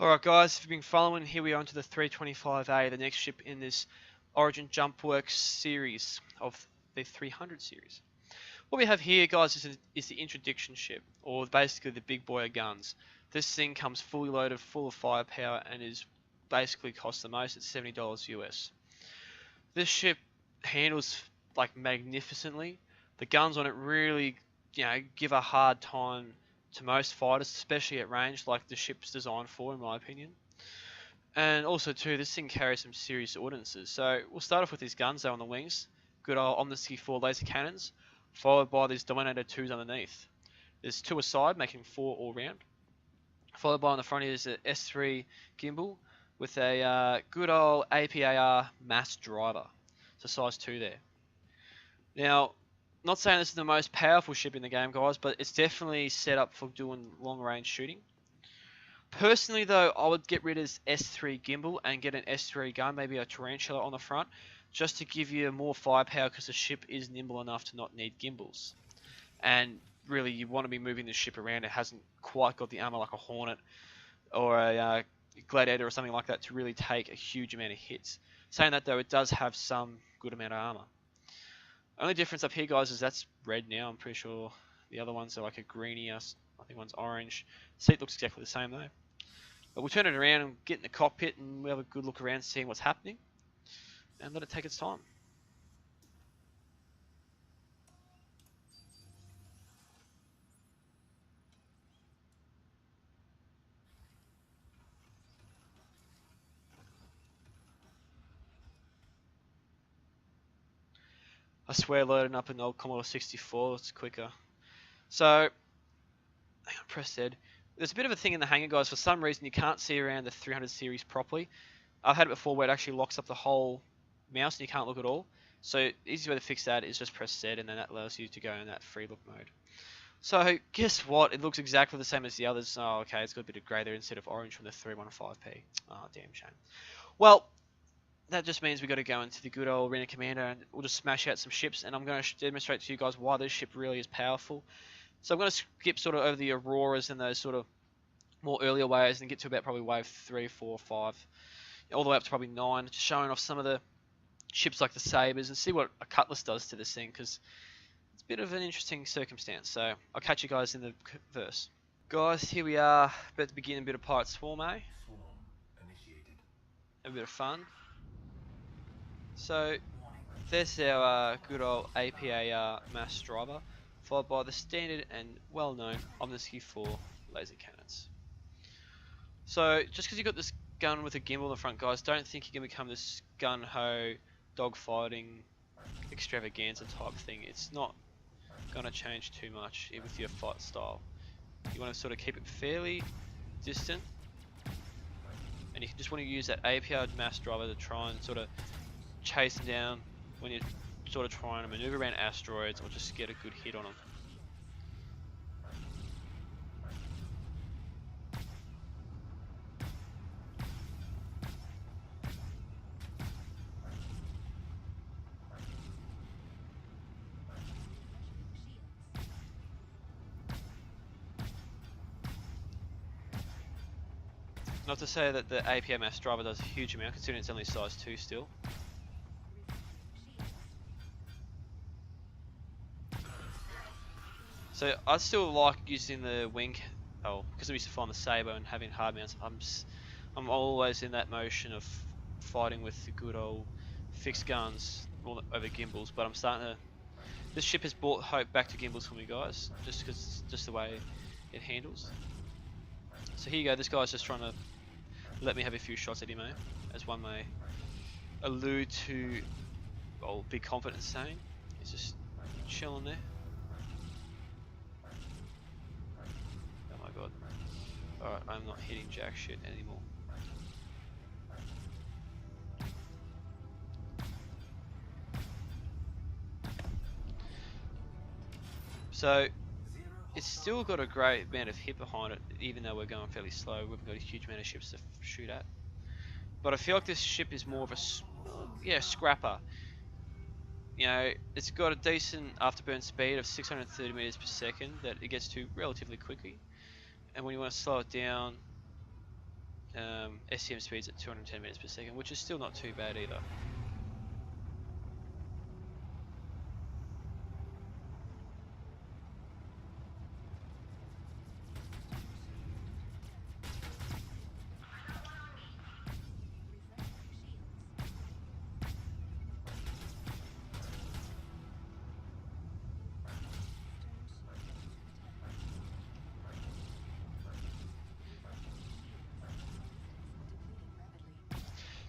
Alright guys, if you've been following, here we are onto the 325A, the next ship in this Origin Jumpworks series of the 300 series. What we have here guys is the interdiction ship, or basically the big boy of guns. This thing comes fully loaded, full of firepower, and is basically cost the most at $70 US. This ship handles like magnificently. The guns on it really, give a hard time to most fighters, especially at range, like the ship's designed for, in my opinion. And also too, this thing carries some serious ordnances. So we'll start off with these guns though on the wings. Good old Omnisky 4 laser cannons, followed by these Dominator 2s underneath. There's 2 aside, making 4 all round. Followed by on the front is an S3 gimbal with a good old APAR mass driver. It's a size 2 there. Now, not saying this is the most powerful ship in the game, guys, but it's definitely set up for doing long-range shooting. Personally, though, I would get rid of this S3 gimbal and get an S3 gun, maybe a Tarantula on the front, just to give you more firepower because the ship is nimble enough to not need gimbals. And really, you want to be moving the ship around. It hasn't quite got the armor like a Hornet or a Gladiator or something like that to really take a huge amount of hits. Saying that, though, it does have some good amount of armor. Only difference up here, guys, is that's red now. I'm pretty sure the other ones are like a greeny. I think one's orange. The seat looks exactly the same though. But we'll turn it around and get in the cockpit and we'll have a good look around, seeing what's happening, and let it take its time. I swear, loading up an old Commodore 64, it's quicker. So, hang on, press Z. There's a bit of a thing in the hangar, guys. For some reason, you can't see around the 300 series properly. I've had it before where it actually locks up the whole mouse and you can't look at all. So, the easiest way to fix that is just press Z, and then that allows you to go in that free look mode. So, guess what? It looks exactly the same as the others. Oh, okay, it's got a bit of grey there instead of orange from the 315p. Oh, damn shame. Well, that just means we've got to go into the good old Arena Commander and we'll just smash out some ships, and I'm going to demonstrate to you guys why this ship really is powerful. So I'm going to skip sort of over the Auroras and those sort of more earlier waves and get to about probably wave 3, 4, 5, all the way up to probably 9, just showing off some of the ships like the Sabres and see what a Cutlass does to this thing, because it's a bit of an interesting circumstance. So I'll catch you guys in the verse. Guys, here we are, about to begin a bit of Pirate Swarm, eh? Swarm initiated. A bit of fun. So there's our good old APAR mass driver, followed by the standard and well-known Omnisky 4 laser cannons. So just because you've got this gun with a gimbal in the front, guys, don't think you're going to become this gun-ho, dogfighting, extravaganza type thing. It's not going to change too much with your fight style. You want to sort of keep it fairly distant, and you just want to use that APR mass driver to try and sort of chase them down when you're sort of trying to maneuver around asteroids or just get a good hit on them. Not to say that the APM mass driver does a huge amount, considering it's only size 2 still. So I still like using the wing, because I used to find the Sabre and having hard mounts. I'm always in that motion of fighting with the good old fixed guns over gimbals, but I'm starting to. This ship has brought hope back to gimbals for me, guys, just because it's just the way it handles. So here you go. This guy's just trying to let me have a few shots at him, as one may allude to. Well, be confident saying. He's just chilling there. Oh my god. Alright, I'm not hitting jack shit anymore. So, it's still got a great amount of hit behind it, even though we're going fairly slow. We've got a huge amount of ships to shoot at. But I feel like this ship is more of a scrapper. You know, it's got a decent afterburn speed of 630 meters per second that it gets to relatively quickly. And when you want to slow it down, SCM speeds at 210 meters per second, which is still not too bad either.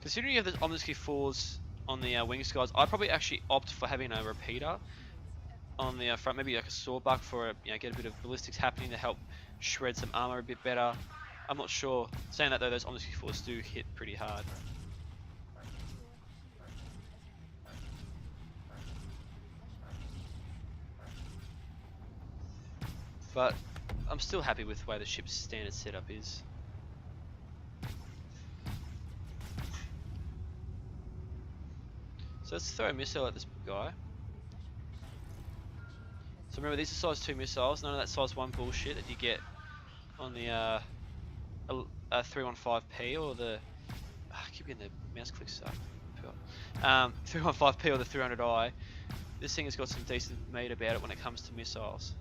Considering you have the Omniski 4s on the wing skies, I'd probably actually opt for having a repeater on the front, maybe like a sawbuck for get a bit of ballistics happening to help shred some armor a bit better. I'm not sure. Saying that though, those Omniski 4s do hit pretty hard. But I'm still happy with the way the ship's standard setup is. So let's throw a missile at this guy. So remember, these are size 2 missiles, none of that size 1 bullshit that you get on the 315P or the... I keep getting the mouse clicks up. 315P or the 300i. This thing has got some decent meat about it when it comes to missiles.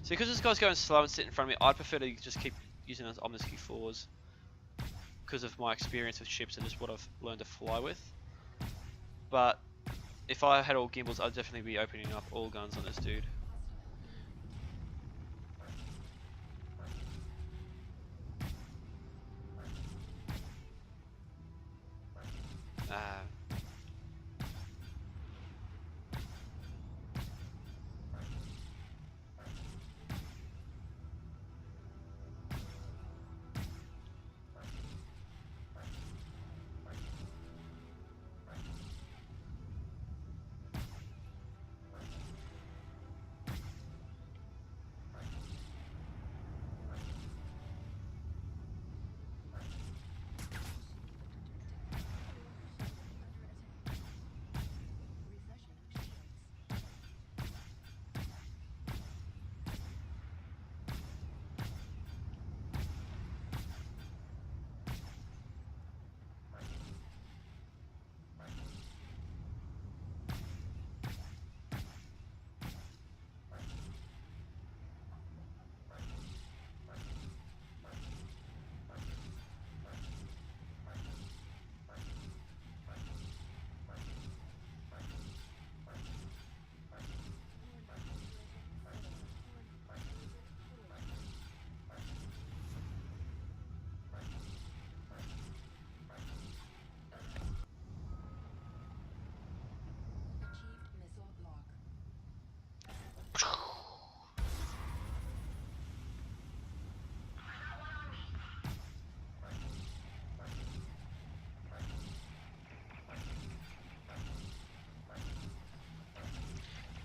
So because this guy's going slow and sitting in front of me, I'd prefer to just keep using those Omniski 4s because of my experience with ships and just what I've learned to fly with. But if I had all gimbals, I'd definitely be opening up all guns on this dude.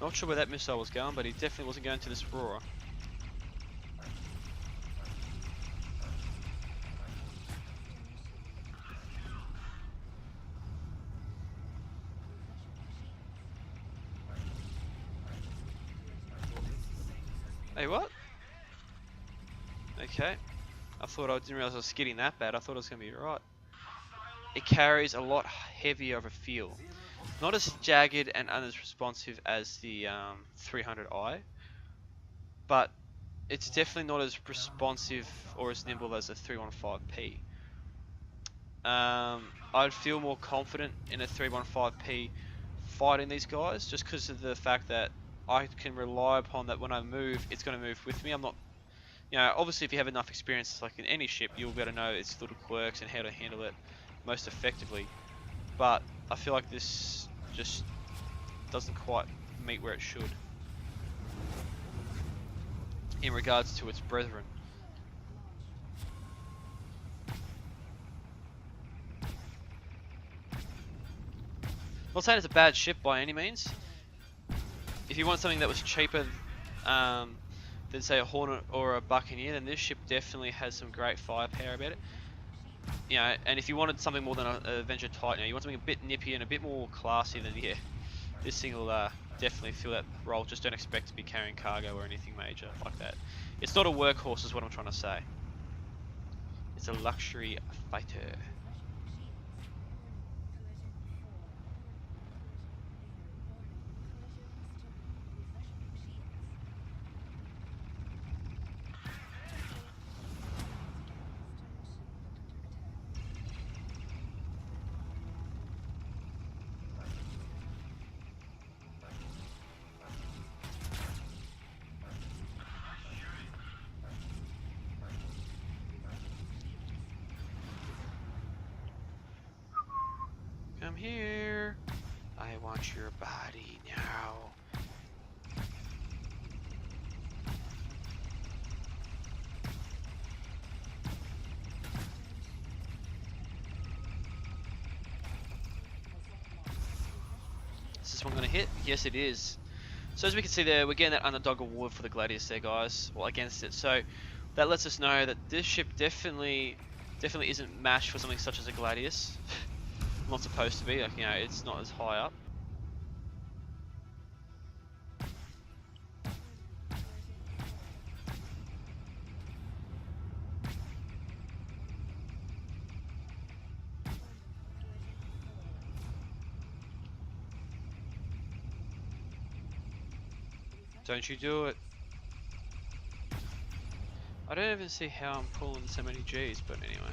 Not sure where that missile was going, but he definitely wasn't going to this Aurora. Hey, what? Okay. I didn't realize I was skidding that bad. I thought it was going to be right. It carries a lot heavier of a feel. Not as jagged and as responsive as the 300i, but it's definitely not as responsive or as nimble as the 315p. I'd feel more confident in a 315p fighting these guys just because of the fact that I can rely upon that when I move, it's going to move with me. I'm not, obviously if you have enough experience like in any ship, you'll be able to know its little quirks and how to handle it most effectively. But I feel like this just doesn't quite meet where it should in regards to its brethren. Not saying it's a bad ship by any means. If you want something that was cheaper than say a Hornet or a Buccaneer, then this ship definitely has some great firepower about it. And if you wanted something more than a Avenger Titan, you want something a bit nippy and a bit more classy, then yeah, this thing will definitely fill that role. Just don't expect to be carrying cargo or anything major like that. It's not a workhorse is what I'm trying to say. It's a luxury fighter. Come here. I want your body now. Is this one going to hit? Yes, it is. So as we can see there, we're getting that underdog award for the Gladius there, guys. Well, against it. So that lets us know that this ship definitely isn't matched for something such as a Gladius. Not supposed to be, like, you know, it's not as high up. Don't you do it. I don't even see how I'm pulling so many G's, but anyway.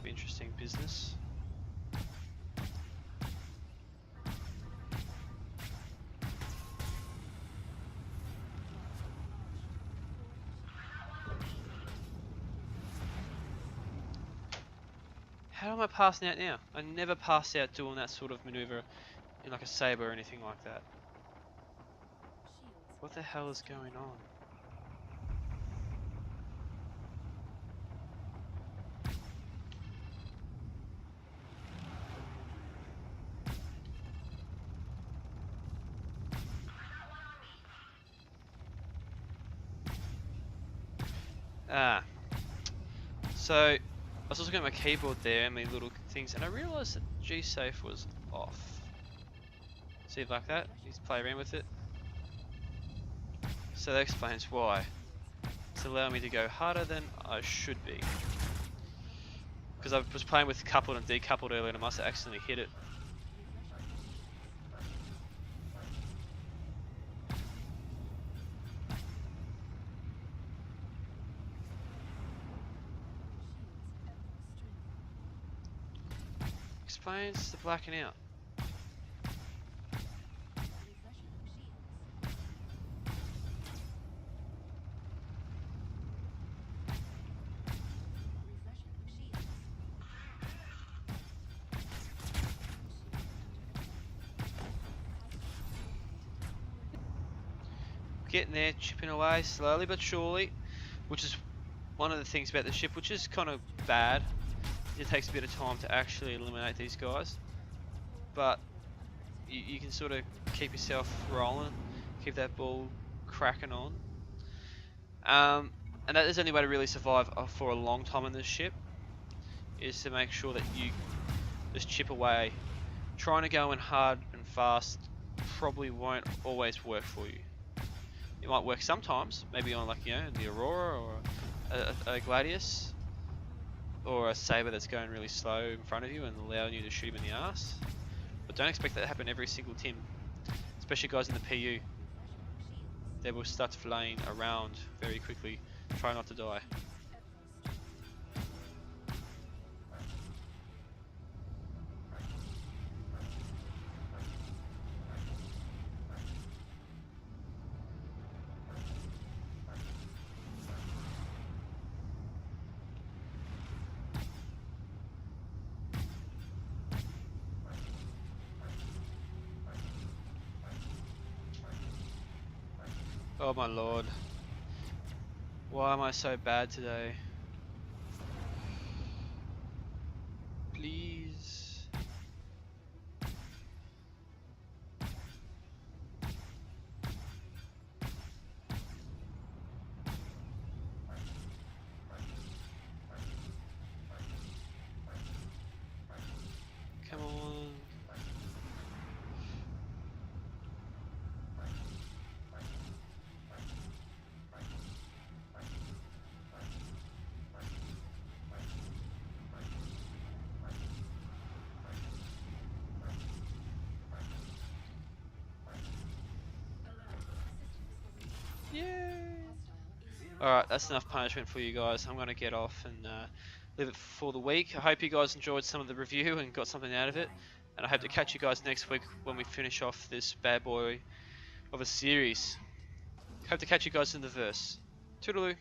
Interesting business. How am I passing out now? I never passed out doing that sort of maneuver in like a saber or anything like that. What the hell is going on? So I was looking at my keyboard there and my little things, and I realised that G-safe was off. See, like that? Just play around with it. So that explains why. It's allowing me to go harder than I should be. Because I was playing with coupled and decoupled earlier and I must have accidentally hit it. Explains the blacking out. Getting there, chipping away slowly but surely, which is one of the things about the ship, which is kind of bad. It takes a bit of time to actually eliminate these guys, but you can sort of keep yourself rolling, keep that ball cracking on. And that is the only way to really survive for a long time in this ship, is to make sure that you just chip away. Trying to go in hard and fast probably won't always work for you. It might work sometimes, maybe on, like, you know, the Aurora or a Gladius, or a saber that's going really slow in front of you and allowing you to shoot him in the ass. But don't expect that to happen every single Tim, especially guys in the PU. They will start flaying around very quickly. Try not to die. Oh my lord. Why am I so bad today? Please. Come on. Yay! Alright, that's enough punishment for you guys. I'm going to get off and leave it for the week. I hope you guys enjoyed some of the review and got something out of it. And I hope to catch you guys next week when we finish off this bad boy of a series. Hope to catch you guys in the verse. Toodaloo.